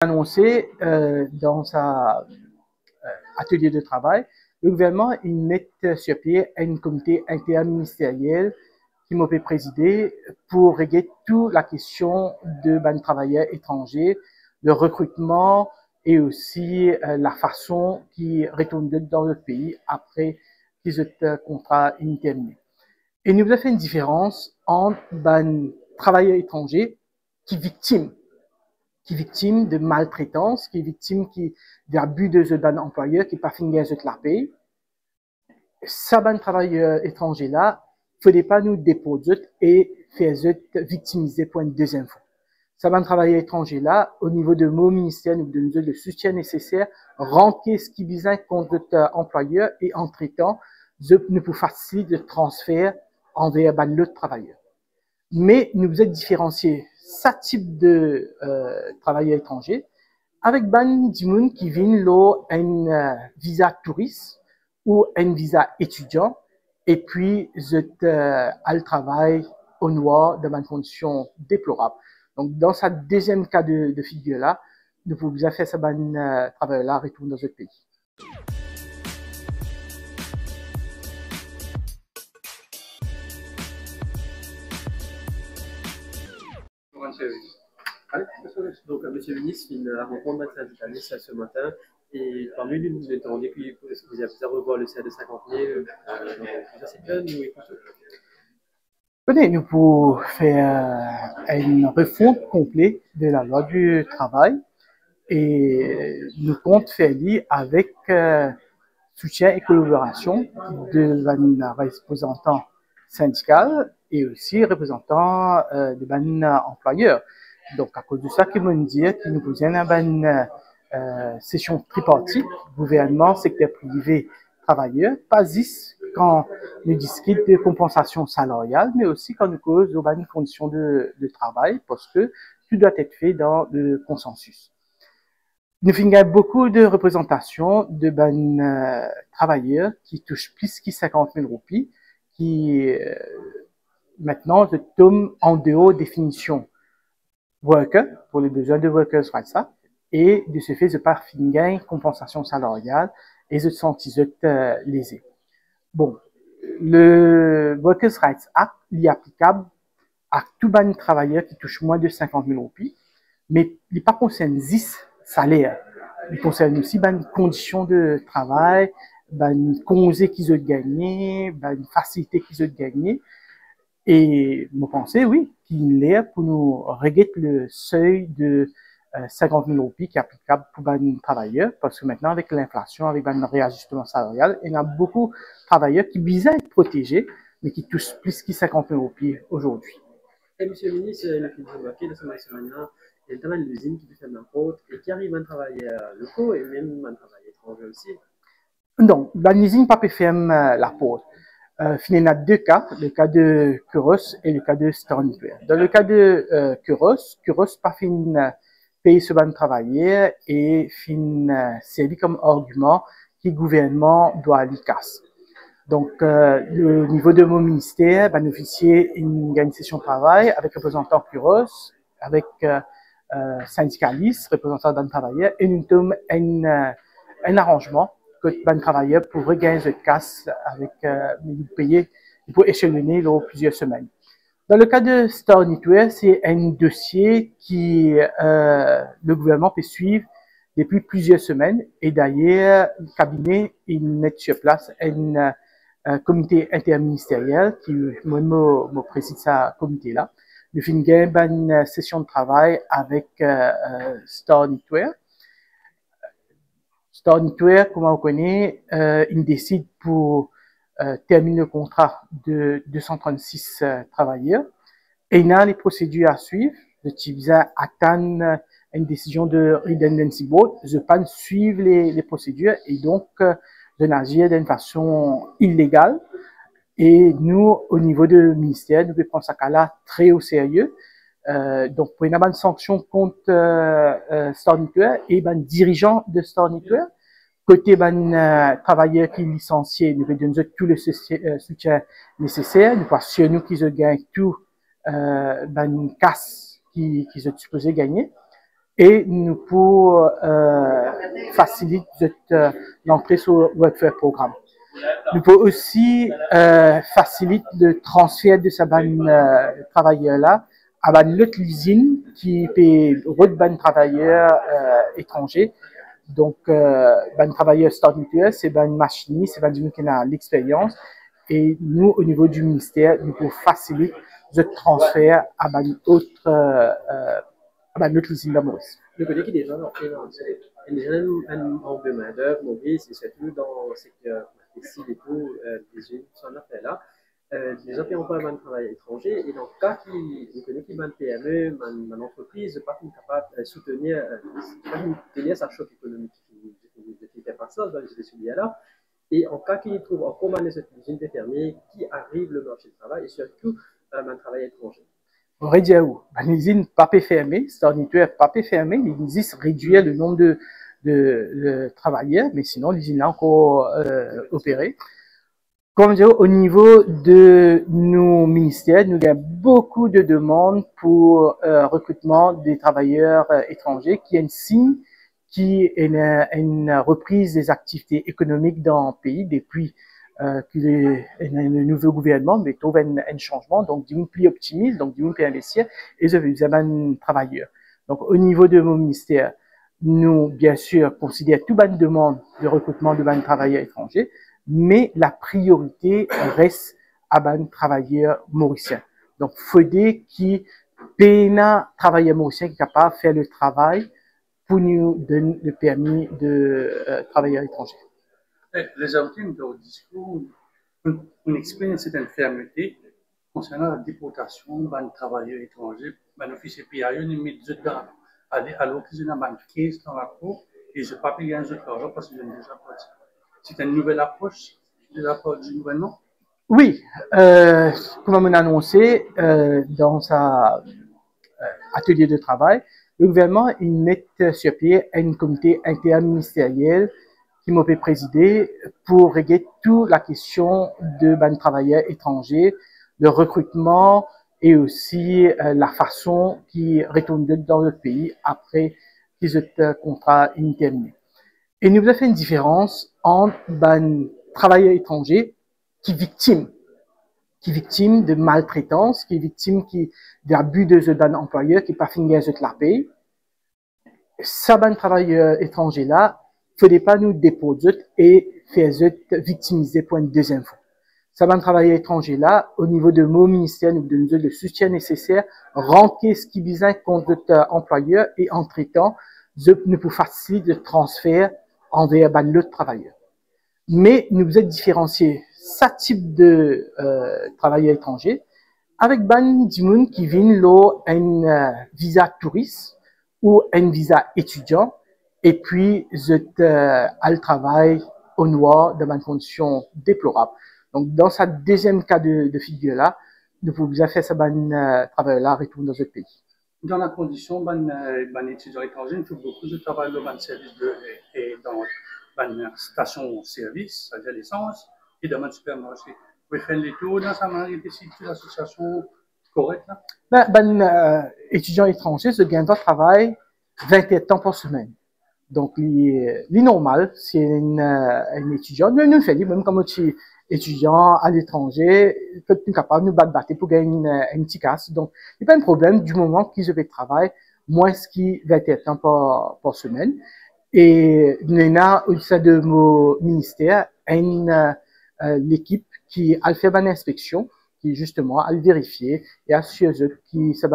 Annoncé dans sa atelier de travail, le gouvernement il met sur pied un comité interministériel qui m'a fait présider pour régler toute la question de travailleurs étrangers, le recrutement et aussi la façon qui retournent dans le pays après qu'ils aient contrat terminé. Et nous avons fait une différence entre les travailleurs étrangers qui victime de maltraitance, qui est victime d'abus de employeurs, qui pas fini de la paye. Ça, ben travailleurs étrangers là, faudrait pas nous déposer et faire victimiser pour une deuxième fois. Ça, ben travailleurs étrangers là, au niveau de mon ministère, nous donnons le soutien nécessaire, rentrer ce qui vise contre notre employeur et en traitant, nous pour faciliter le transfert envers l'autre travailleur. Mais nous vous êtes différenciés ce type de travailleurs étrangers avec du monde qui vient là un visa touriste ou un visa étudiant et puis à le travail au noir dans une condition déplorable. Donc dans ce deuxième cas de figure là, nous pouvons faire ce travail là retourner dans notre pays. Donc, Monsieur le ministre, la rencontre de syndicalistes ce matin, et parmi nous, nous étions depuis que vous avez revoir le CA de 50 000 dans plusieurs secteurs, nous écoutons. Venez, nous pouvons faire une refonte complète de la loi du travail et nous comptons faire avec soutien et collaboration de représentants syndicaux et aussi représentants de employeurs. Donc, à cause de ça, qui me dit qu'il nous posait une session tripartite, gouvernement, secteur privé, travailleurs, pas juste quand nous discutons de compensation salariale, mais aussi quand nous cause de conditions de travail, parce que tout doit être fait dans le consensus. Nous finissons beaucoup de représentations de travailleurs qui touchent plus que 50 000 roupies, qui maintenant tombent en dehors définition worker, pour les besoins de workers rights act, et de ce fait, je pas finir compensation salariale et je sens lésé. Bon, le Workers Rights Act, il est applicable à tout ban travailleur qui touche moins de 50 000 roupies, mais il n'est pas concerne 10 salaires. Il concerne aussi les conditions de travail, les congés qu'ils ont gagnés, les facilités qu'ils ont gagnées. Et je pense, oui, qu'il est pour nous régler le seuil de 50 000 roupies qui est applicable pour les travailleurs, parce que maintenant, avec l'inflation, avec le réajustement salarial, il y a beaucoup de travailleurs qui visent à être protégés, mais qui touchent plus que 50 000 roupies aujourd'hui. Et Monsieur le ministre, le fait de remarquer de ce maintenant, il y a tellement d'usines qui font n'importe et qui arrivent à travailler locaux et même à travailler étrangers aussi. Non, l'usine pas peut faire la pause. Il y a deux cas, le cas de Kuros et le cas de Stornitware. Dans le cas de Kuros pas fin payer ce ban travailler et fin servi comme argument que le gouvernement doit aller casse. Donc, le niveau de mon ministère, officier une session de travail avec représentants Kuros, avec syndicalistes, représentants d'un travailleur, et nous avons un arrangement que les travailleurs pour regagner cette casse avec payer pour échelonner dans plusieurs semaines. Dans le cas de Stornitware, c'est un dossier qui le gouvernement peut suivre depuis plusieurs semaines et d'ailleurs le cabinet il met sur place un comité interministériel qui moi me préside ce comité là. Nous finissons une session de travail avec Stornitware. Stornitware, comme on connaît, il décide pour terminer le contrat de 236 travailleurs. Et il y a les procédures à suivre. Le TIVSA attend une décision de Redundancy Board. Je ne pas suivre les procédures et donc de n'agir d'une façon illégale. Et nous, au niveau du ministère, nous devons prendre ce cas-là très au sérieux. Donc, pour une bonne sanction contre Stornitware et ben dirigeant de Stornitware, côté travailleurs qui sont licenciés, nous devons donner tout le soutien nécessaire. Nous assurons qu'ils gagnent tout casse qu'ils sont supposés gagner. et nous pour faciliter l'entrée sur le Workfare programme. Nous pouvons aussi faciliter le transfert de ces travailleurs-là à l'autre usine qui peut retenir travailleurs étrangers. Donc, travailleurs standardisés, c'est un machiniste, c'est un gens qui a l'expérience. Et nous, au niveau du ministère, nous pouvons faciliter le transfert à une autre usine de Maurice. Je connais qui déjà un manque de main-d'œuvre, Maurice, et surtout dans le secteur textile et tout, des unes sont affaires là. Déjà, qui ont pas un travail étranger, et dans le cas qui connaît qui une PME, une entreprise, pas capable de soutenir, tenir sa choc économique qui fait pas ça, dans les études là. Et en cas qu'il trouve en commun cette usine déterminée qui arrive le marché du travail et surtout un travail étranger. On réduit où? L'usine pas fermée, c'est-à-dire pas fermée, il existe réduire le nombre de travailleurs, mais sinon l'usine a encore opéré. Comme je dis, au niveau de nos ministères, nous avons beaucoup de demandes pour recrutement des travailleurs étrangers, qui est un signe qui est une reprise des activités économiques dans le pays depuis qu'il y a un nouveau gouvernement, mais trouve un changement, donc du plus optimiste, donc du plus investir, et vous avez un travailleur. Donc au niveau de mon ministère, nous, bien sûr, considérons toute bonne demande de recrutement de travailleurs étrangers, mais la priorité reste à un travailleur mauricien. Donc, il faut dire qu'il y a un travailleur mauricien qui est capable de faire le travail pour nous donner le permis de travailleur étranger. Les Argentins, dans le discours, on exprime une certaine fermeté concernant la déportation d'un travailleur étranger, d'un officier PIA, on met deux ans, alors qu'ils ont un case dans la cour, et je ne peux pas payer un autre argent parce que je n'ai déjà pas dit. C'est une nouvelle approche de la part du gouvernement? Oui, comme on a annoncé dans sa atelier de travail, le gouvernement il met sur pied un comité interministériel qui m'a présidé pour régler toute la question de travailleurs étrangers, le recrutement et aussi la façon qu'ils retournent dans le pays après qu'ils aient contrat terminé. Et nous avons fait une différence entre travailleurs étrangers qui est victime de maltraitance, qui est victime d'abus de employeur, qui n'est pas fini de la paye. Ça, travailleurs étrangers là, il ne faut pas nous déposer et faire victimiser pour une deuxième fois. Ça, travailleurs étrangers là, au niveau de mon ministère, nous donnons le soutien nécessaire, rentrer ce qui besoin contre notre employeur et en traitant, nous pouvons faciliter le transfert envers l'autre travailleur. Mais nous vous êtes différenciés, ça type de travailleurs étrangers, avec du monde qui vient là un visa touriste ou un visa étudiant, et puis vous êtes à le travail au noir dans une condition déplorable. Donc dans ce deuxième cas de figure-là, nous pouvons faire ce travail-là retourner dans notre pays. Dans la condition, étudiant étranger, il faut beaucoup de travail dans le service et dans une station-service, c'est-à-dire l'essence, et dans un supermarché. Vous pouvez faire les tours dans sa manière de situer l'association correcte là? Étudiant étranger, ce gain de travail 21 temps par semaine. Donc, normal, c'est un étudiant, nous fait même comme étudiant à l'étranger, que nous sommes capables de nous battre pour gagner une petite casse. Donc, il n'y a pas de problème du moment qu'ils ont fait travail, moins ce qui 21 temps par semaine. Et nous avons au sein de mon ministère l'équipe qui a fait une inspection, qui justement a vérifié et assurer que ces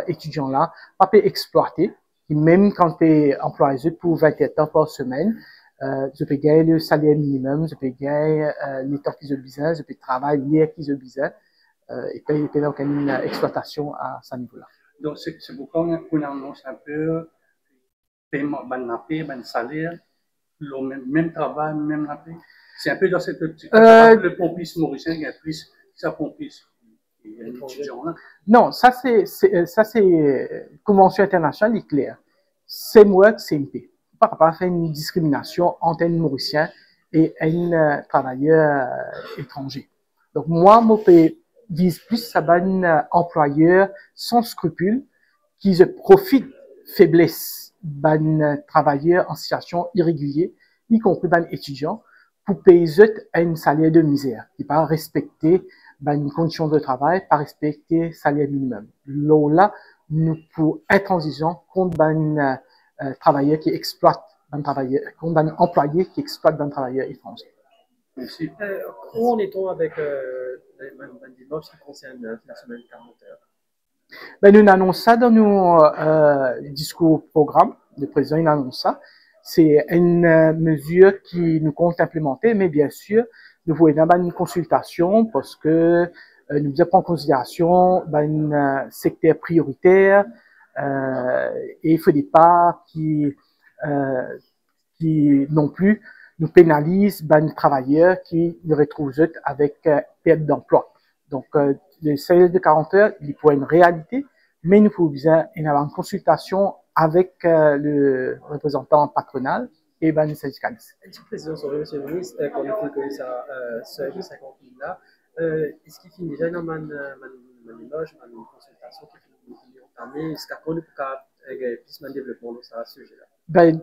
étudiants-là pas pu exploiter, et même quand tu employé pour 21 heures par semaine, je peux gagner le salaire minimum, je peux gagner les temps qu'ils ont besoin, je peux travailler qu'ils ont besoin, et puis il y a aucune exploitation à ce niveau-là. Donc c'est pourquoi on annonce un peu paiement, ben salaire, le même travail, même la paix. C'est un peu dans cette optique. Le pompiste mauricien, il y a plus ça pompiste. Non, ça c'est convention internationale, il est clair. C'est moi que c'est une paix. Par rapport à faire une discrimination entre un mauricien et un travailleur étranger. Donc moi, mon pays vise plus à un employeur sans scrupules qui se profite faiblesse ban travailleurs en situation irrégulière, y compris ban étudiants, pour payer un salaire de misère, qui pas respecter ban conditions de travail, pas respecter salaire minimum. Là, nous pour intransigeants contre ban travailleurs qui exploitent ban travailleurs, contre ban employés qui exploitent ban travailleurs étrangers. Merci. Où en est-on avec dimanche qui concerne la semaine 40 heures? Ben, nous annonçons ça dans nos discours programme. Le président il annonce ça. C'est une mesure qui nous compte implémenter, mais bien sûr, nous voulons avoir une consultation parce que nous devons prendre en considération un secteur prioritaire et il ne faudrait pas qui non plus nous pénalise les travailleurs qui nous retrouvent avec perte d'emploi. Donc, le salaire de 40 heures, il pourrait être une réalité, mais nous pouvons bien avoir une consultation avec le représentant patronal et les syndicalistes. Monsieur le Président, Monsieur le ministre, quand on a fait ça, ce 50 000 là, est-ce qu'il finit déjà dans ma loge, ma consultation qui est entamée, jusqu'à quand on peut plus de développement de ce sujet-là? Ben,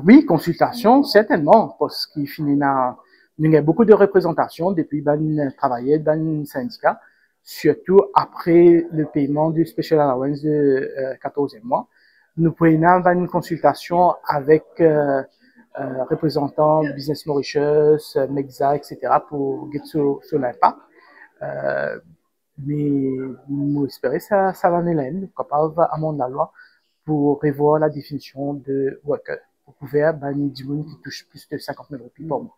oui, consultation, certainement, parce qu'il finit dans, il y a beaucoup de représentations depuis ben travailleurs, ben syndicats, surtout après le paiement du Special Allowance de 14e mois. Nous pouvons avoir une consultation avec représentants Business Mauritius, MEXA, etc. pour get sur l'impact. Mais nous espérons que ça va aller, nous capable amender la loi pour revoir la définition de worker, pour couvrir les gens qui touchent plus de 50 000 roupies par mois.